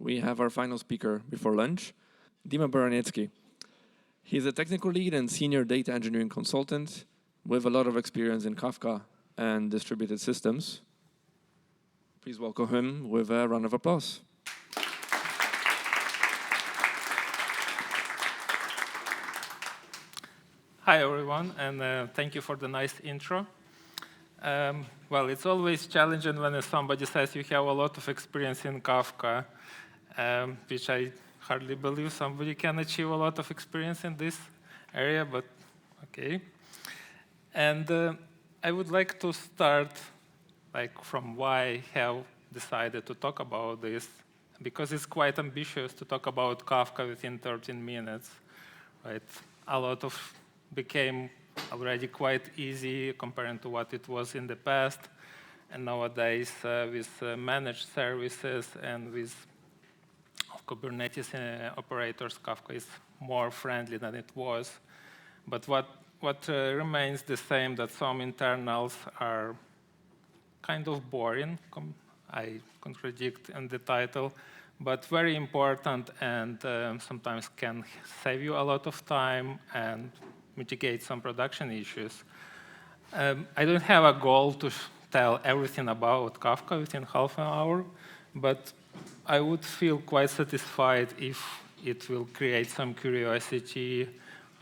we have our final speaker before lunch, Dima Baranetskyi. He's a technical lead and senior data engineering consultant with a lot of experience in Kafka and distributed systems. Please welcome him with a round of applause. Hi, everyone, and thank you for the nice intro. Well, it's always challenging when somebody says you have a lot of experience in Kafka, which I hardly believe somebody can achieve a lot of experience in this area, but OK. And I would like to start from why I have decided to talk about this, because it's quite ambitious to talk about Kafka within 13 minutes. Right? A lot of became already quite easy compared to what it was in the past. And nowadays, with managed services and with Kubernetes operators, Kafka is more friendly than it was. But what remains the same, that some internals are kind of boring. I contradict in the title, but very important and sometimes can save you a lot of time and mitigate some production issues. I don't have a goal to tell everything about Kafka within half an hour, but I would feel quite satisfied if it will create some curiosity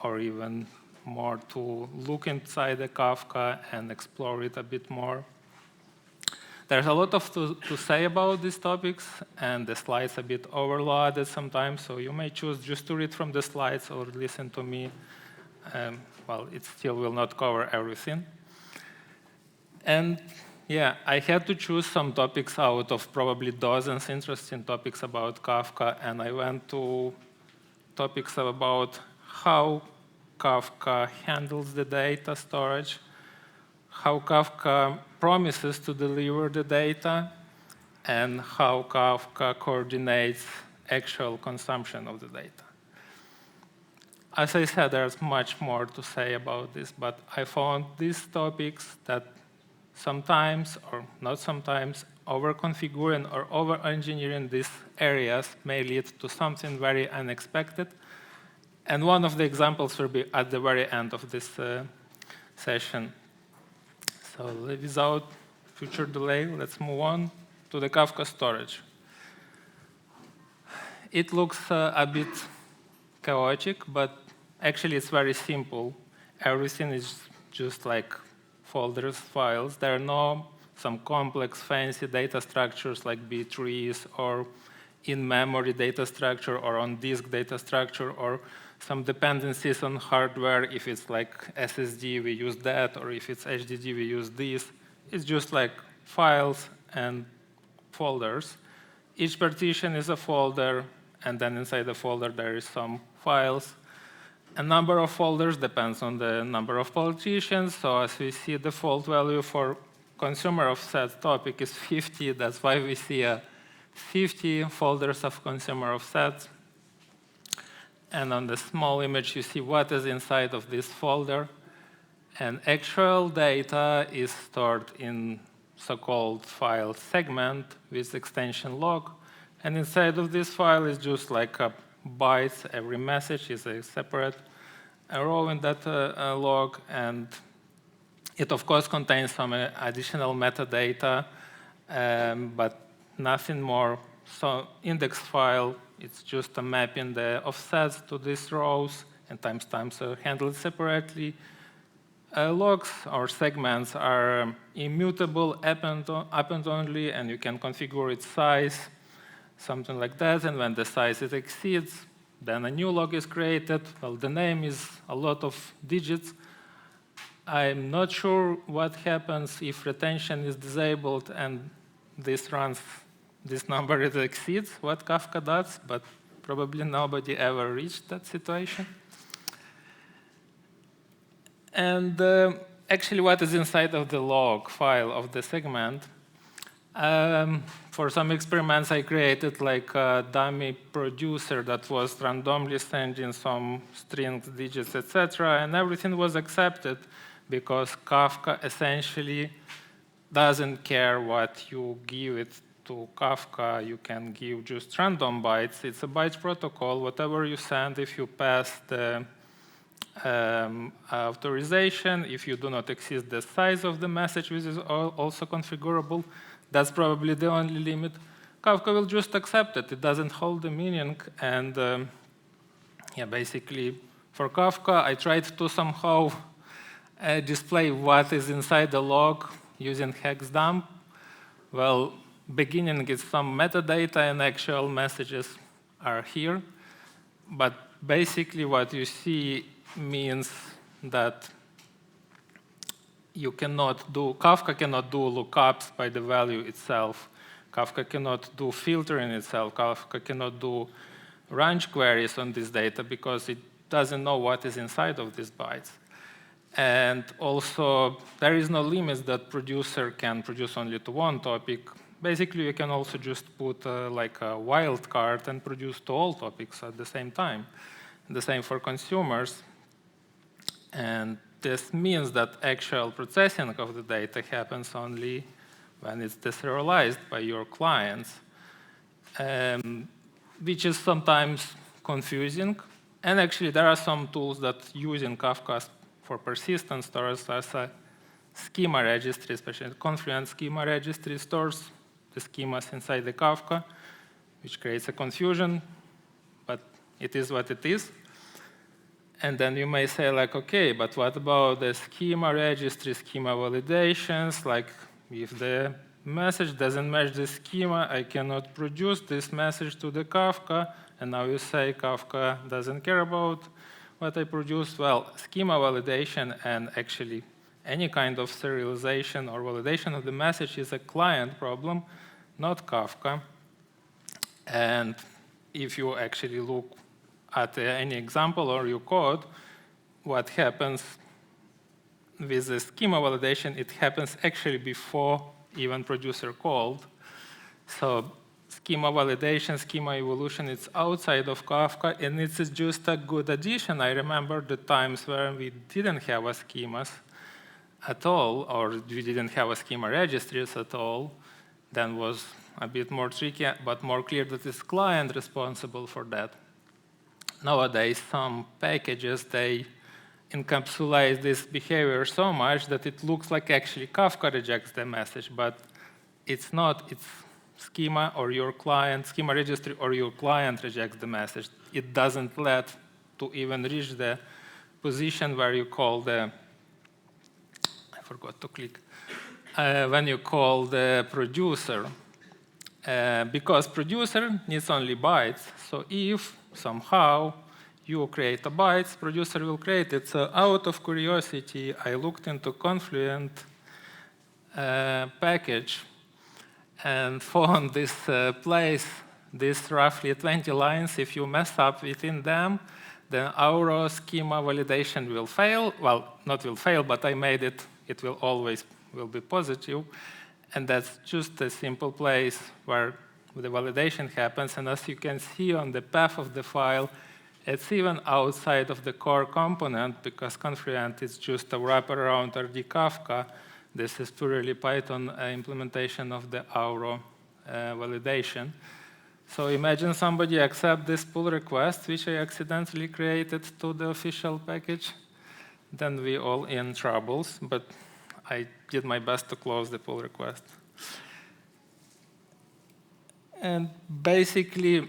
or even more to look inside the Kafka and explore it a bit more. There's a lot to say about these topics, and the slides a bit overloaded sometimes, so you may choose just to read from the slides or listen to me. Well, it still will not cover everything. And yeah, I had to choose some topics out of probably dozens interesting topics about Kafka, and I went to topics about how Kafka handles the data storage, how Kafka promises to deliver the data, and how Kafka coordinates actual consumption of the data. As I said, there's much more to say about this, but I found these topics that sometimes, or not sometimes, over-configuring or over-engineering these areas may lead to something very unexpected. And one of the examples will be at the very end of this session. So without future delay, let's move on to the Kafka storage. It looks a bit chaotic, but actually it's very simple. Everything is just like folders, files. There are no some complex, fancy data structures like B-trees or in-memory data structure or on-disk data structure or some dependencies on hardware. If it's like SSD, we use that, or if it's HDD, we use this. It's just like files and folders. Each partition is a folder, and then inside the folder there is some files. A number of folders depends on the number of partitions. So as we see, the default value for consumer of set topic is 50. That's why we see 50 folders of consumer of sets. And on the small image, you see what is inside of this folder. And actual data is stored in so-called file segment with extension log. And inside of this file is just like a bytes. Every message is a separate row in that log. And it, of course, contains some additional metadata, but nothing more. So index file, it's just a mapping the offsets to these rows, and timestamps are handled separately. Logs or segments are immutable, append only, and you can configure its size, something like that. And when the size it exceeds, then a new log is created. Well, the name is a lot of digits. I'm not sure what happens if retention is disabled and this number exceeds what Kafka does, but probably nobody ever reached that situation. And actually, what is inside of the log file of the segment? For some experiments, I created like a dummy producer that was randomly sending some strings, digits, etc., and everything was accepted because Kafka essentially doesn't care what you give it to Kafka, you can give just random bytes. It's a bytes protocol. Whatever you send, if you pass the authorization, if you do not exceed the size of the message, which is also configurable, that's probably the only limit. Kafka will just accept it. It doesn't hold the meaning. And yeah, basically, for Kafka, I tried to somehow display what is inside the log using hex dump. Well, beginning is some metadata and actual messages are here. But basically what you see means that you cannot do, Kafka cannot do lookups by the value itself. Kafka cannot do filtering itself. Kafka cannot do range queries on this data because it doesn't know what is inside of these bytes. And also, there is no limit that producer can produce only to one topic. Basically, you can also just put like a wildcard and produce to all topics at the same time. The same for consumers. And this means that actual processing of the data happens only when it's deserialized by your clients, which is sometimes confusing. And actually, there are some tools that using Kafka for persistent stores as a schema registry, especially Confluent schema registry stores the schemas inside the Kafka, which creates a confusion, but it is what it is. And then you may say, like, OK, but what about the schema registry, schema validations? Like, if the message doesn't match the schema, I cannot produce this message to the Kafka. And now you say Kafka doesn't care about what I produce. Well, schema validation and actually any kind of serialization or validation of the message is a client problem, not Kafka. And if you actually look at any example or your code, what happens with the schema validation, it happens actually before even producer called. So schema validation, schema evolution, it's outside of Kafka, and it's just a good addition. I remember the times where we didn't have a schemas at all, or we didn't have a schema registries at all. Then was a bit more tricky, but more clear that it's client responsible for that. Nowadays, some packages, they encapsulate this behavior so much that it looks like actually Kafka rejects the message, but it's not. It's schema or your client, schema registry or your client rejects the message. It doesn't let to even reach the position where you call the, I forgot to click, when you call the producer. Because producer needs only bytes, so if somehow you create a bytes, producer will create it. So out of curiosity, I looked into Confluent package and found this place, this roughly 20 lines. If you mess up within them, then our schema validation will fail. Well, not will fail, but I made it. It will always will be positive. And that's just a simple place where the validation happens. And as you can see on the path of the file, it's even outside of the core component because Confluent is just a wraparound RD Kafka. This is purely Python implementation of the Auro validation. So imagine somebody accept this pull request, which I accidentally created to the official package. Then we all in troubles. But I did my best to close the pull request. And basically,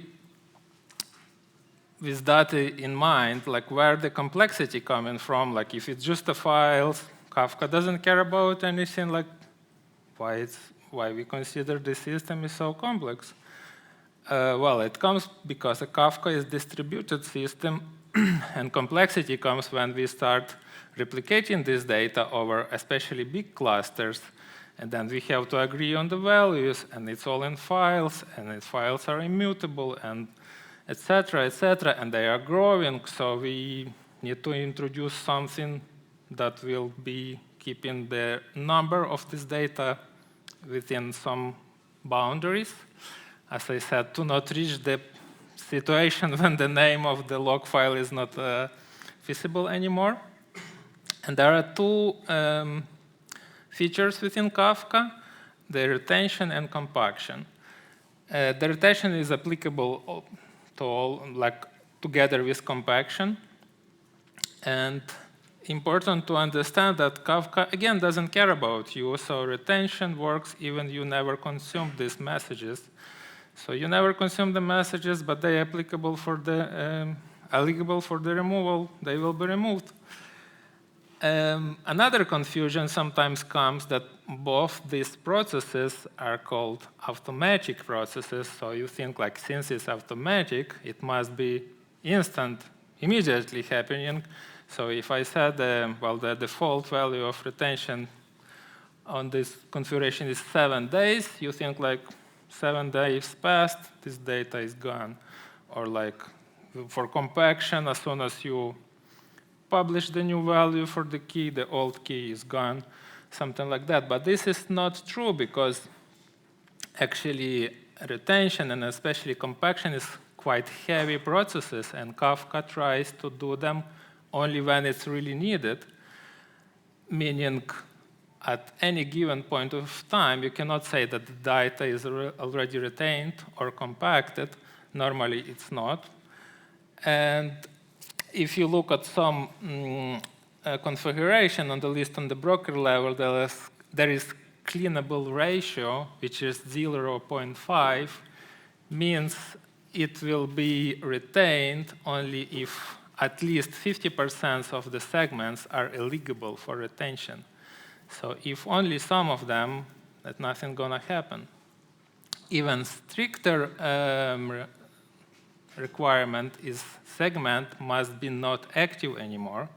with that in mind, like where the complexity coming from, like if it's just a file, Kafka doesn't care about anything, like why we consider the system is so complex. Well, it comes because a Kafka is distributed system, and complexity comes when we start replicating this data over especially big clusters, and then we have to agree on the values, and it's all in files, and the files are immutable, and etc., and they are growing, so we need to introduce something that will be keeping the number of this data within some boundaries. As I said, to not reach the situation when the name of the log file is not visible anymore. And there are two features within Kafka, the retention and compaction. The retention is applicable to all, like together with compaction. And important to understand that Kafka, again, doesn't care about you. So retention works even you never consume these messages. So you never consume the messages, but they are applicable for the eligible for the removal. They will be removed. Another confusion sometimes comes that both these processes are called automatic processes. So you think like since it's automatic, it must be instant, immediately happening. So if I said, well, the default value of retention on this configuration is 7 days, you think like 7 days passed, this data is gone. Or like for compaction, as soon as you publish the new value for the key, the old key is gone, something like that. But this is not true because actually retention and especially compaction is quite heavy processes, and Kafka tries to do them only when it's really needed, meaning at any given point of time, you cannot say that the data is already retained or compacted. Normally, it's not. And if you look at some configuration on the list on the broker level, there is cleanable ratio, which is 0.5, means it will be retained only if at least 50% of the segments are eligible for retention. So if only some of them, that nothing gonna happen. Even stricter requirement is segment must be not active anymore.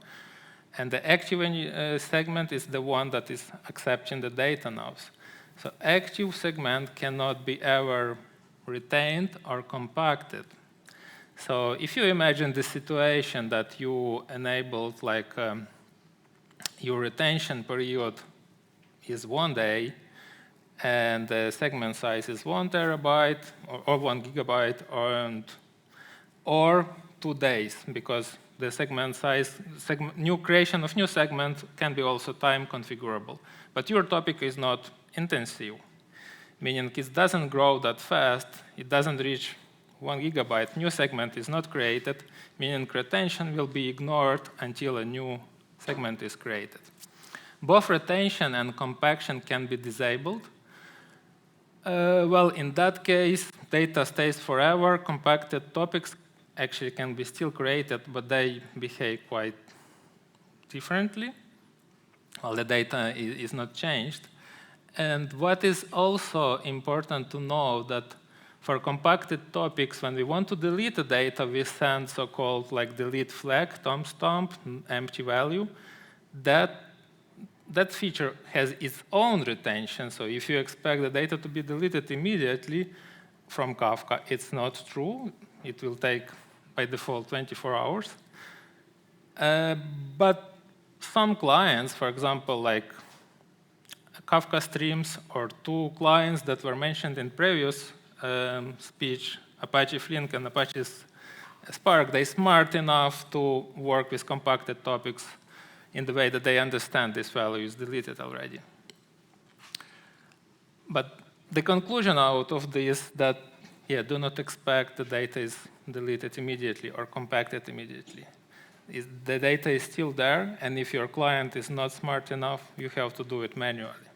And the active segment is the one that is accepting the data now. So active segment cannot be ever retained or compacted. So if you imagine the situation that you enabled like your retention period is 1 day, and the segment size is 1 terabyte or 1 gigabyte, or 2 days, because the segment size, new creation of new segment can be also time configurable. But your topic is not intensive, meaning it doesn't grow that fast, it doesn't reach 1 gigabyte, new segment is not created, meaning retention will be ignored until a new segment is created. Both retention and compaction can be disabled. Well, in that case, data stays forever. Compacted topics actually can be still created, but they behave quite differently. Well, the data is not changed. And what is also important to know that for compacted topics, when we want to delete the data, we send so-called like delete flag, timestamp, empty value. That feature has its own retention. So if you expect the data to be deleted immediately from Kafka, it's not true. It will take, by default, 24 hours. But some clients, for example, like Kafka streams or 2 clients that were mentioned in previous speech, Apache Flink and Apache Spark, they're smart enough to work with compacted topics in the way that they understand this value is deleted already. But the conclusion out of this that, yeah, do not expect the data is deleted immediately or compacted immediately. The data is still there, and if your client is not smart enough, you have to do it manually.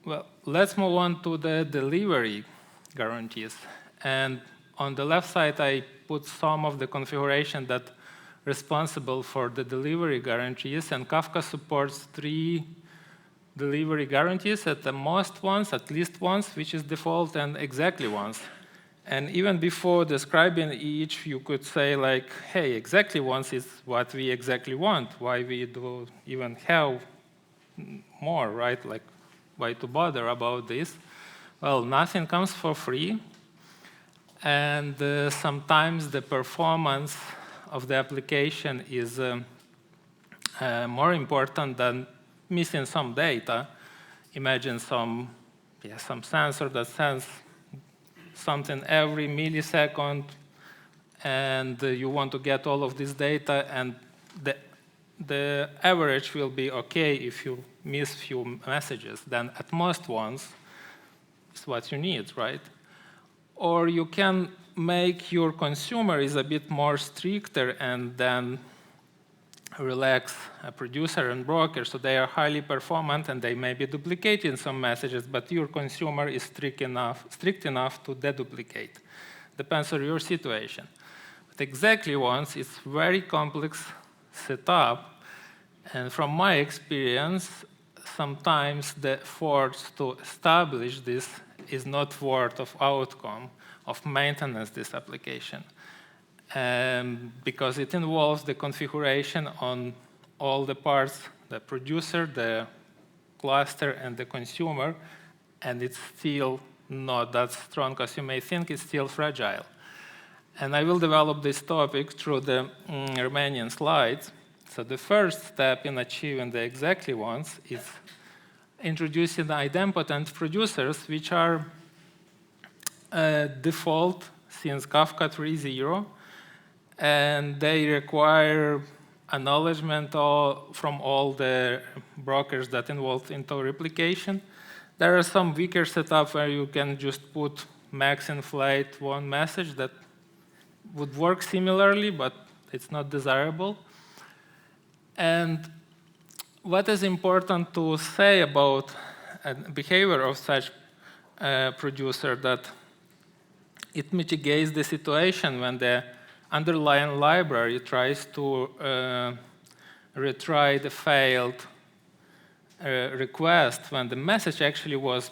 Well, let's move on to the delivery guarantees. And on the left side, I put some of the configuration that responsible for the delivery guarantees, and Kafka supports 3 delivery guarantees at the most once, at least once, which is default, and exactly once. And even before describing each, you could say like, hey, exactly once is what we exactly want. Why we do even have more, right? Like, why to bother about this? Well, nothing comes for free. And sometimes the performance of the application is more important than missing some data. Imagine some sensor that sends something every millisecond, and you want to get all of this data, and the average will be okay if you miss few messages. Then at most once is what you need, right? Or you can make your consumer is a bit more stricter and then relax a producer and broker, so they are highly performant and they may be duplicating some messages, but your consumer is strict enough to deduplicate. Depends on your situation. But exactly once, it's very complex setup, and from my experience, sometimes the effort to establish this is not worth of outcome of maintenance this application. Because it involves the configuration on all the parts, the producer, the cluster, and the consumer, and it's still not that strong as you may think, it's still fragile. And I will develop this topic through the remaining slides. So the first step in achieving the exactly ones is introducing the idempotent producers, which are default since Kafka 3.0, and they require acknowledgement from all the brokers that involved into replication. There are some weaker setups where you can just put max inflate one message that would work similarly, but it's not desirable. And what is important to say about behavior of such producer that it mitigates the situation when the underlying library tries to retry the failed request when the message actually was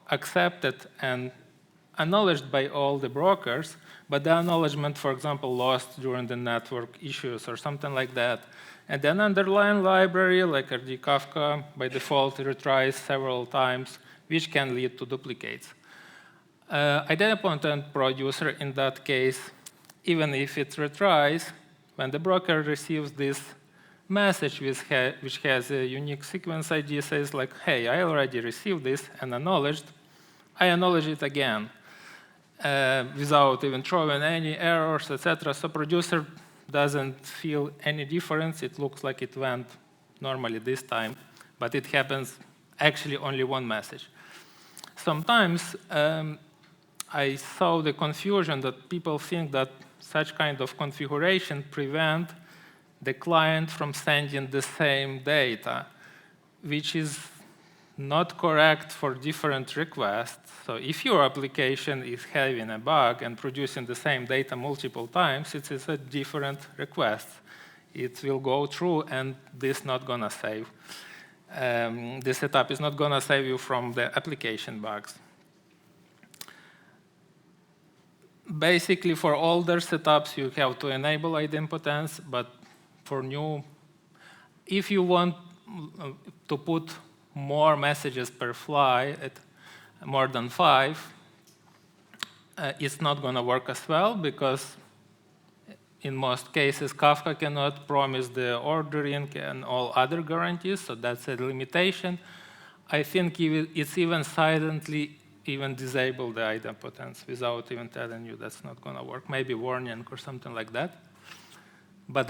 accepted and acknowledged by all the brokers, but the acknowledgement, for example, lost during the network issues or something like that. And then underlying library, like RD Kafka, by default, retries several times, which can lead to duplicates. Idempotent producer, in that case, even if it retries, when the broker receives this message which has a unique sequence ID, says like, hey, I already received this and acknowledged, I acknowledge it again without even throwing any errors, etc. So producer doesn't feel any difference. It looks like it went normally this time, but it happens actually only one message. Sometimes I saw the confusion that people think that such kind of configuration prevent the client from sending the same data, which is not correct for different requests. So if your application is having a bug and producing the same data multiple times, it is a different request. It will go through, and this not gonna save. This setup is not gonna save you from the application bugs. Basically, for older setups, you have to enable idempotence, but for new, if you want to put more messages per fly at more than 5, it's not going to work as well, because in most cases, Kafka cannot promise the ordering and all other guarantees, so that's a limitation. I think it's even silently disable the idempotence without even telling you that's not going to work. Maybe warning or something like that. But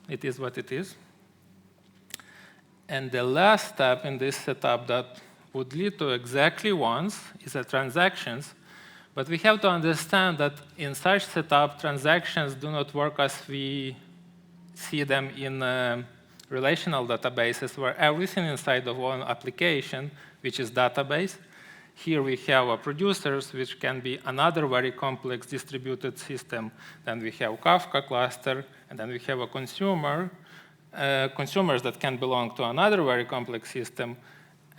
it is what it is. And the last step in this setup that would lead to exactly once is the transactions. But we have to understand that in such setup, transactions do not work as we see them in relational databases, where everything inside of one application, which is database. Here we have a producers, which can be another very complex distributed system. Then we have Kafka cluster, and then we have a consumers that can belong to another very complex system.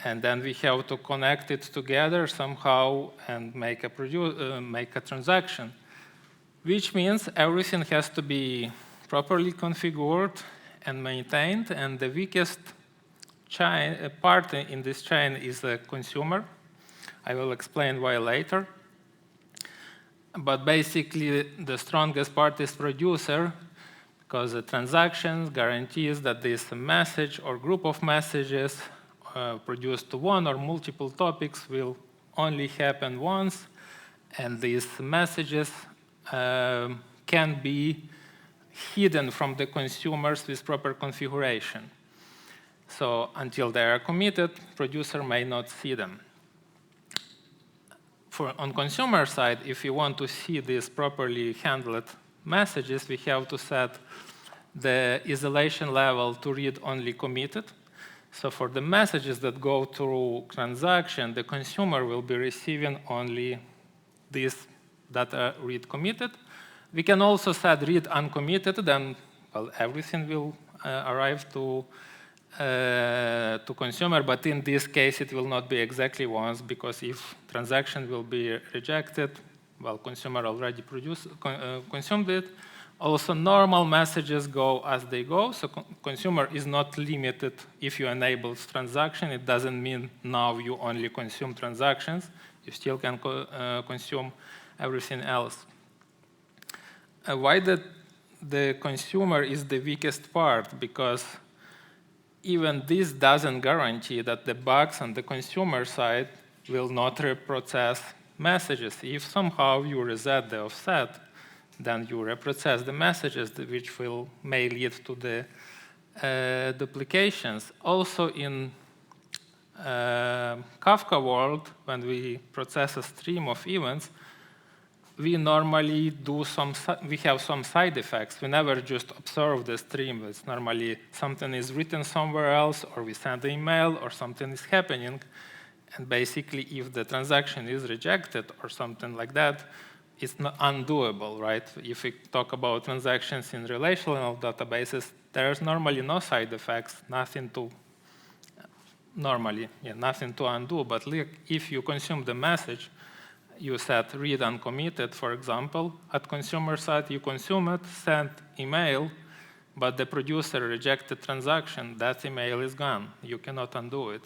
And then we have to connect it together somehow and make a transaction, which means everything has to be properly configured and maintained. And the weakest part in this chain is the consumer. I will explain why later. But basically, the strongest part is producer, because the transactions guarantees that this message or group of messages produced to one or multiple topics will only happen once, and these messages can be hidden from the consumers with proper configuration. So until they are committed, producer may not see them. on consumer side, if you want to see these properly handled messages, we have to set the isolation level to read only committed. So for the messages that go through transaction, the consumer will be receiving only these that are read committed. We can also set read uncommitted, then well, everything will arrive to consumer, but in this case it will not be exactly once, because if transaction will be rejected, well, consumer already consumed it. Also, normal messages go as they go, so consumer is not limited. If you enable transaction, it doesn't mean now you only consume transactions. You still can consume everything else. Why the consumer is the weakest part? Because even this doesn't guarantee that the bugs on the consumer side will not reprocess messages. If somehow you reset the offset, then you reprocess the messages, which may lead to the duplications. Also in Kafka world, when we process a stream of events, we normally we have some side effects. We never just observe the stream. It's normally something is written somewhere else, or we send an email, or something is happening. And basically, if the transaction is rejected or something like that, it's not undoable, right? If we talk about transactions in relational databases, there's normally no side effects, nothing to undo. But if you consume the message, you set read uncommitted, for example. At consumer side, you consume it, send email, but the producer rejected transaction. That email is gone. You cannot undo it.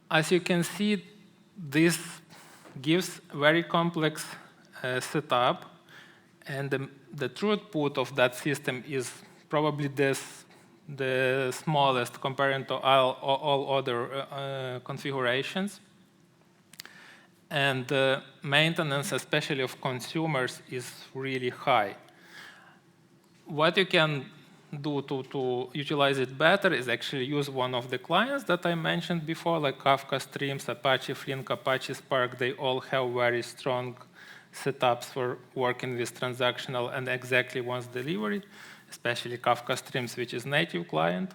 As you can see, this gives very complex setup, and the throughput of that system is probably the smallest compared to all other configurations. And the maintenance, especially of consumers, is really high. What you can do to utilize it better is actually use one of the clients that I mentioned before, like Kafka Streams, Apache Flink, Apache Spark. They all have very strong setups for working with transactional and exactly once delivery, especially Kafka Streams, which is native client.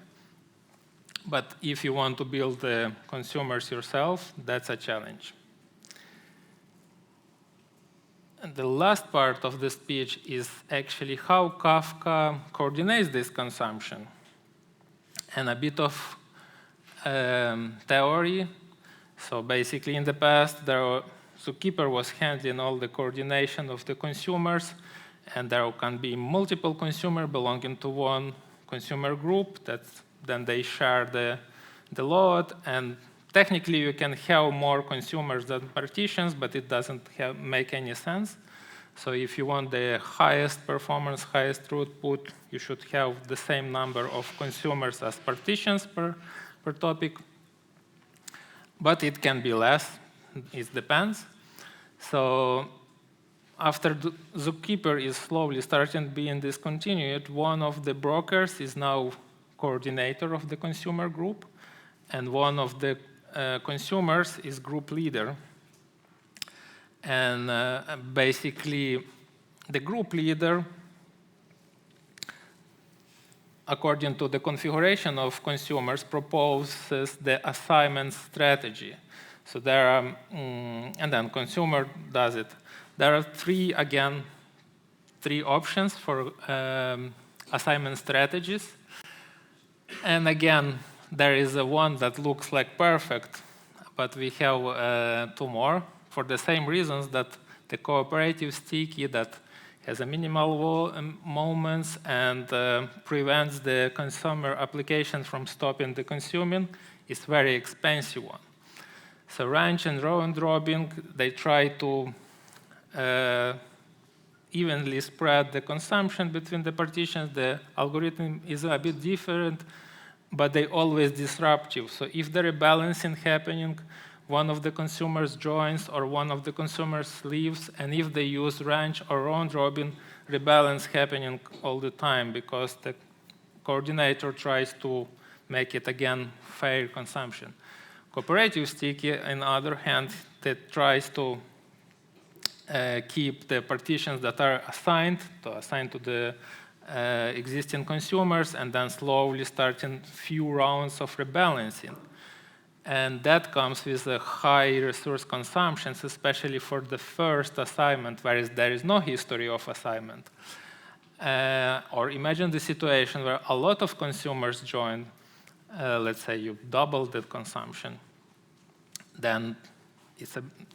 But if you want to build the consumers yourself, that's a challenge. And the last part of the speech is actually how Kafka coordinates this consumption. And a bit of theory. So basically, in the past, Zookeeper was handling all the coordination of the consumers, and there can be multiple consumers belonging to one consumer group then they share the load, and technically, you can have more consumers than partitions, but it doesn't make any sense. So if you want the highest performance, highest throughput, you should have the same number of consumers as partitions per topic. But it can be less. It depends. So after Zookeeper is slowly starting being discontinued, one of the brokers is now coordinator of the consumer group, and one of the consumers is group leader. And basically, the group leader, according to the configuration of consumers, proposes the assignment strategy. So there are, and then consumer does it. There are three options for assignment strategies. And again, there is one that looks like perfect, but we have two more for the same reasons, that the cooperative sticky that has a minimal moments and prevents the consumer application from stopping the consuming is very expensive one. So ranch and round robin, they try to evenly spread the consumption between the partitions. The algorithm is a bit different, but they always disruptive. So if there is rebalancing happening, one of the consumers joins or one of the consumers leaves, and if they use ranch or round robin, rebalance happening all the time because the coordinator tries to make it again fair consumption. Cooperative sticky, on the other hand, that tries to keep the partitions that are assigned to the existing consumers, and then slowly starting few rounds of rebalancing. And that comes with a high resource consumptions, especially for the first assignment, whereas there is no history of assignment. Or imagine the situation where a lot of consumers join. Let's say you double the consumption. Then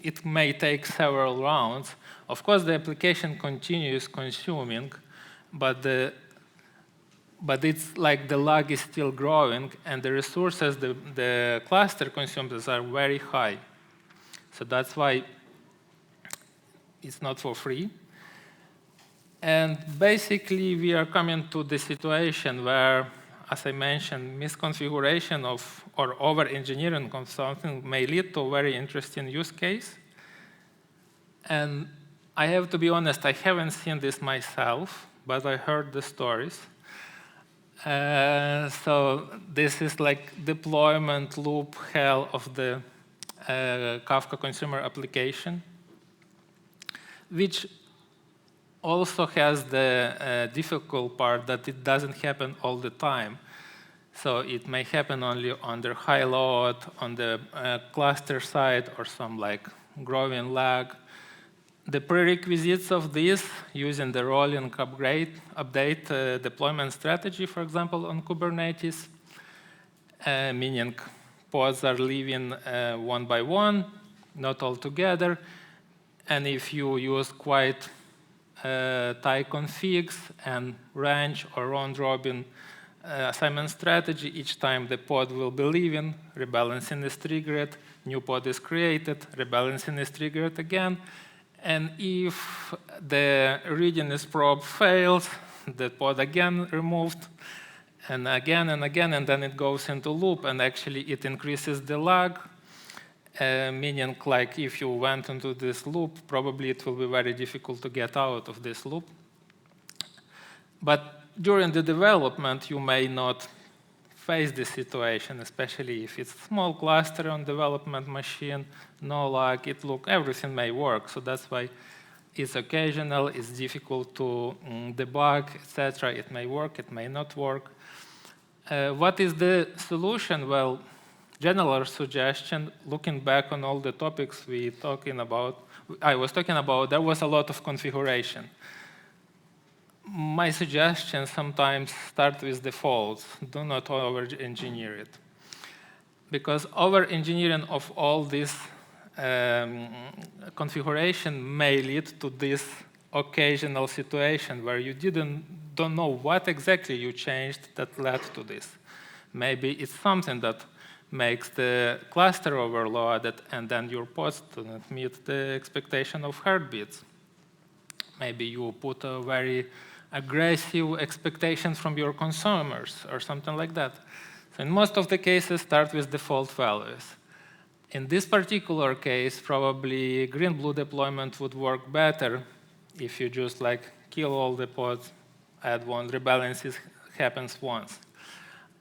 it may take several rounds. Of course, the application continues consuming, but it's like the log is still growing, and the resources the cluster consumes are very high. So that's why it's not for free. And basically, we are coming to the situation where, as I mentioned, misconfiguration of or over-engineering of something may lead to a very interesting use case. And I have to be honest, I haven't seen this myself, but I heard the stories. So this is like deployment loop hell of the Kafka consumer application, which also has the difficult part that it doesn't happen all the time. So it may happen only under high load, on the cluster side, or some like growing lag. The prerequisites of this, using the rolling update deployment strategy, for example, on Kubernetes, meaning pods are leaving one by one, not all together. And if you use quite tight configs and range or round-robin assignment strategy, each time the pod will be leaving, rebalancing is triggered, new pod is created, rebalancing is triggered again. And if the readiness probe fails, the pod again removed, and again, and then it goes into loop, and actually it increases the lag, meaning like if you went into this loop, probably it will be very difficult to get out of this loop. But during the development, you may not face this situation, especially if it's a small cluster on development machine, no lag, everything may work. So that's why it's occasional, it's difficult to debug, etc. It may work, it may not work. What is the solution? Well, general suggestion, looking back on all the topics I was talking about, there was a lot of configuration. My suggestion sometimes start with defaults. Do not over-engineer it. Because over-engineering of all this configuration may lead to this occasional situation where you don't know what exactly you changed that led to this. Maybe it's something that makes the cluster overloaded, and then your pods do not meet the expectation of heartbeats. Maybe you put a very aggressive expectations from your consumers or something like that. So in most of the cases, start with default values. In this particular case, probably green-blue deployment would work better if you just like kill all the pods, add one, rebalances happens once.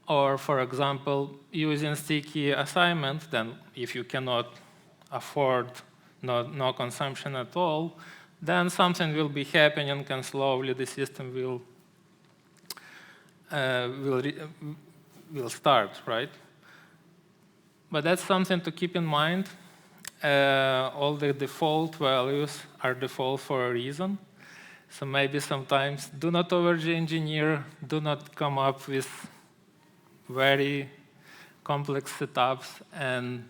Or for example, using sticky assignment, then if you cannot afford no consumption at all, then something will be happening, and slowly the system will start, right? But that's something to keep in mind. All the default values are default for a reason. So maybe sometimes do not over-engineer, do not come up with very complex setups, and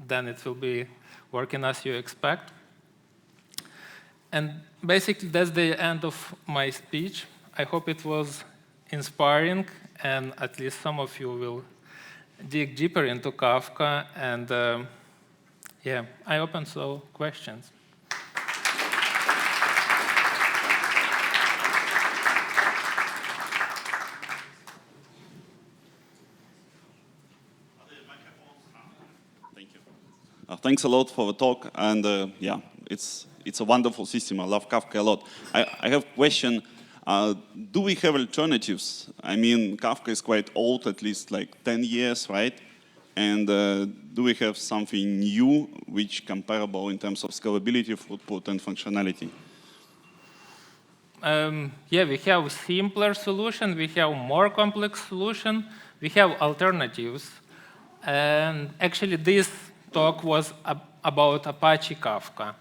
then it will be working as you expect. And basically, that's the end of my speech. I hope it was inspiring, and at least some of you will dig deeper into Kafka. And yeah, I open to questions. Thank you. Thanks a lot for the talk, and yeah, it's a wonderful system. I love Kafka a lot. I have a question. Do we have alternatives? I mean, Kafka is quite old, at least like 10 years, right? And do we have something new which comparable in terms of scalability, throughput, and functionality? Yeah, we have simpler solution, we have more complex solution, we have alternatives. And actually this talk was about Apache Kafka.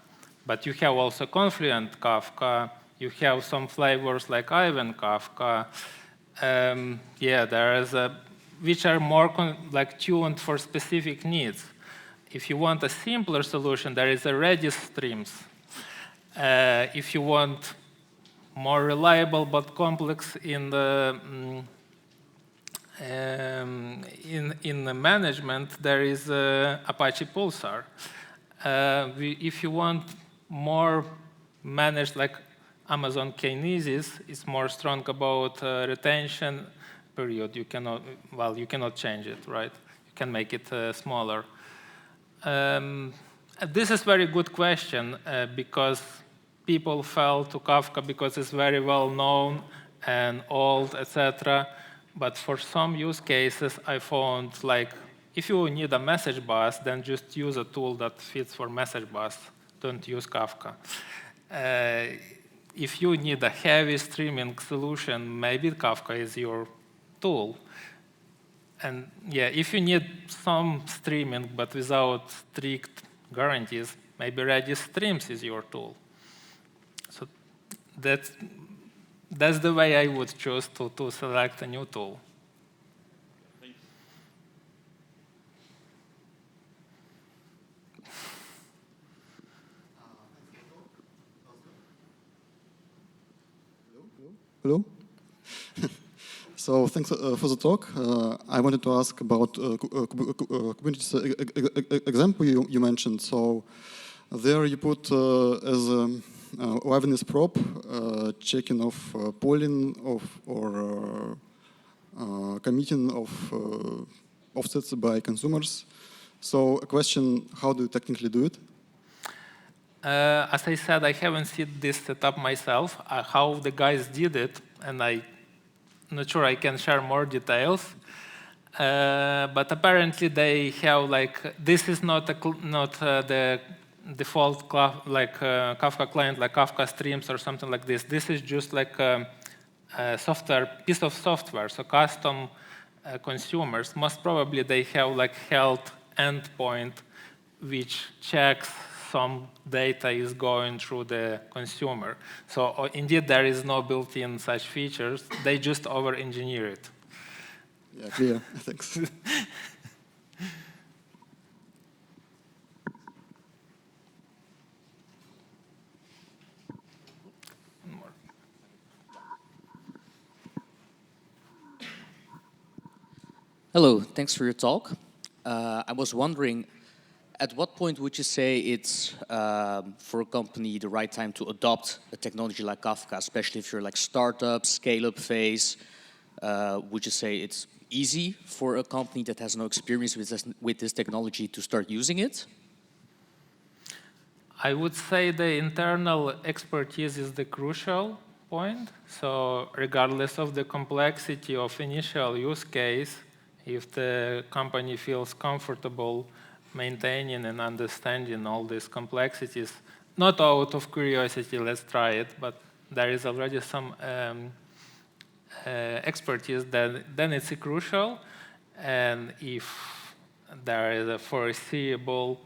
But you have also Confluent Kafka, you have some flavors like Ivan Kafka. Yeah, there is which are more tuned for specific needs. If you want a simpler solution, there is a Redis streams. If you want more reliable but complex in the management, there is Apache Pulsar. If you want more managed like Amazon Kinesis, it's more strong about retention period. You cannot change it, right? You can make it smaller. This is a very good question because people fell to Kafka because it's very well known and old, etc. But for some use cases, I found like if you need a message bus, then just use a tool that fits for message bus. Don't use Kafka. If you need a heavy streaming solution, maybe Kafka is your tool. And yeah, if you need some streaming but without strict guarantees, maybe Redis Streams is your tool. So that's the way I would choose to select a new tool. Hello? So thanks for the talk. I wanted to ask about Kubernetes example you mentioned. So there you put as liveness prop checking of polling of or committing of offsets by consumers. So a question, how do you technically do it? As I said, I haven't seen this setup myself, how the guys did it, and I'm not sure I can share more details. But apparently they have this is not the default Kafka client, like Kafka Streams or something like this. This is just like a piece of software, so custom consumers. Most probably they have health endpoint which checks some data is going through the consumer. So indeed, there is no built-in such features. They just over-engineer it. Yeah, clear. Thanks. Hello, thanks for your talk. I was wondering, at what point would you say it's for a company the right time to adopt a technology like Kafka, especially if you're startup, scale-up phase? Would you say it's easy for a company that has no experience with this technology to start using it? I would say the internal expertise is the crucial point. So regardless of the complexity of initial use case, if the company feels comfortable maintaining and understanding all these complexities, not out of curiosity, let's try it, but there is already some expertise, then it's crucial. And if there is a foreseeable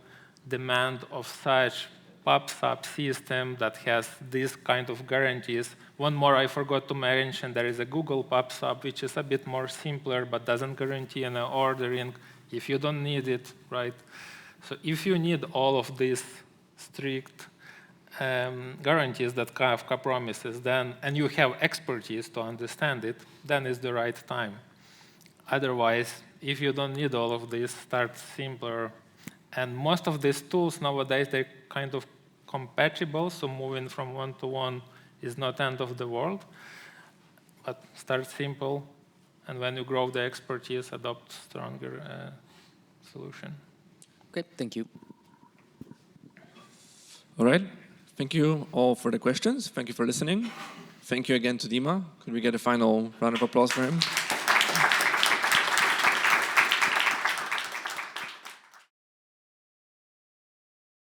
demand of such PubSub system that has this kind of guarantees. One more I forgot to mention, there is a Google PubSub, which is a bit more simpler, but doesn't guarantee any ordering if you don't need it, right? So if you need all of these strict guarantees that Kafka promises, and you have expertise to understand it, then it's the right time. Otherwise, if you don't need all of this, start simpler. And most of these tools nowadays, they're kind of compatible, so moving from one to one is not end of the world. But start simple, and when you grow the expertise, adopt stronger solution. Okay, thank you. All right. Thank you all for the questions. Thank you for listening. Thank you again to Dima. Could we get a final round of applause for him?